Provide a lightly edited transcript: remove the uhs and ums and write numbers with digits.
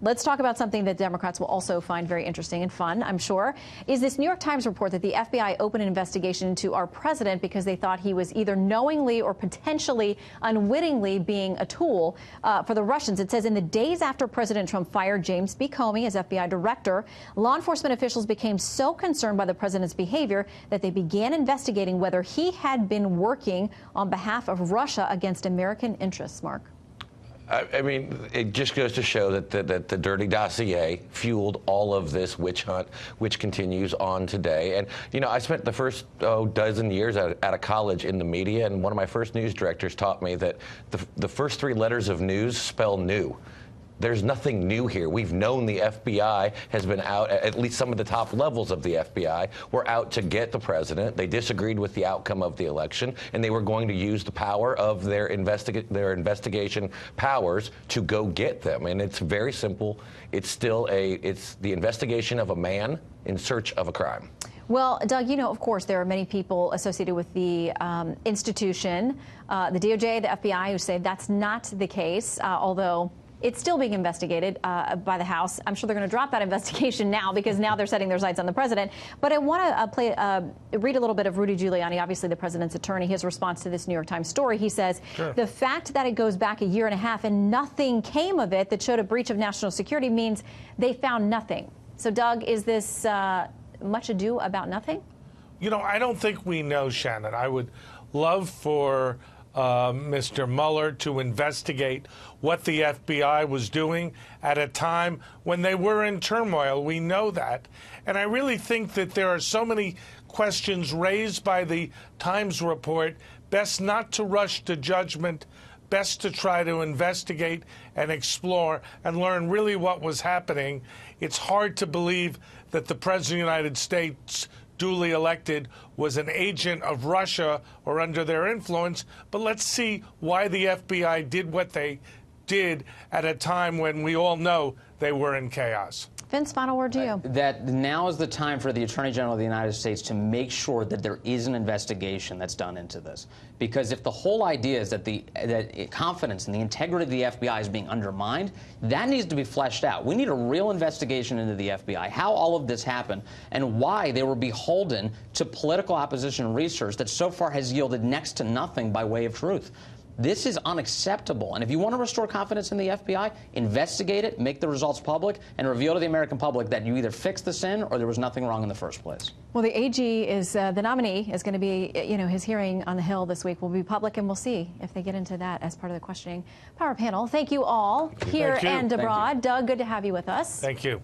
Let's talk about something that Democrats will also find very interesting and fun, I'm sure, is this New York Times report that the FBI opened an investigation into our president because they thought he was either knowingly or potentially unwittingly being a tool for the Russians. It says in the days after President Trump fired James B. Comey as FBI director, law enforcement officials became so concerned by the president's behavior that they began investigating whether he had been working on behalf of Russia against American interests. Marc? I mean, it just goes to show that the dirty dossier fueled all of this witch hunt, which continues on today. And, you know, I spent the first dozen years at a college in the media, and one of my first news directors taught me that the first three letters of news spell new. There's nothing new here. We've known the FBI has been out, at least some of the top levels of the FBI were out to get the president. They disagreed with the outcome of the election, and they were going to use the power of their investigation powers to go get them. And it's very simple. It's still it's the investigation of a man in search of a crime. Well, Doug, you know, of course, there are many people associated with the institution, the DOJ, the FBI, who say that's not the case, although it's still being investigated by the House. I'm sure they're going to drop that investigation now because now they're setting their sights on the president. But I want to read a little bit of Rudy Giuliani, obviously the president's attorney, his response to this New York Times story. He says, sure, the fact that it goes back a year and a half and nothing came of it that showed a breach of national security means they found nothing. So, Doug, is this much ado about nothing? You know, I don't think we know, Shannon. I would love for Mr. Mueller to investigate what the FBI was doing at a time when they were in turmoil. We know that. And I really think that there are so many questions raised by the Times report, best not to rush to judgment, best to try to investigate and explore and learn really what was happening. It's hard to believe that the President of the United States, duly elected, was an agent of Russia or under their influence. But let's see why the FBI did what they did at a time when we all know they were in chaos. Vince, final word to you. That now is the time for the Attorney General of the United States to make sure that there is an investigation that's done into this. Because if the whole idea is that that confidence in the integrity of the FBI is being undermined, that needs to be fleshed out. We need a real investigation into the FBI, how all of this happened, and why they were beholden to political opposition research that so far has yielded next to nothing by way of truth. This is unacceptable. And if you want to restore confidence in the FBI, investigate it, make the results public, and reveal to the American public that you either fixed the sin or there was nothing wrong in the first place. Well, the AG is the nominee is going to be, you know, his hearing on the Hill this week will be public, and we'll see if they get into that as part of the questioning power panel. Thank you all here and abroad. Doug, good to have you with us. Thank you.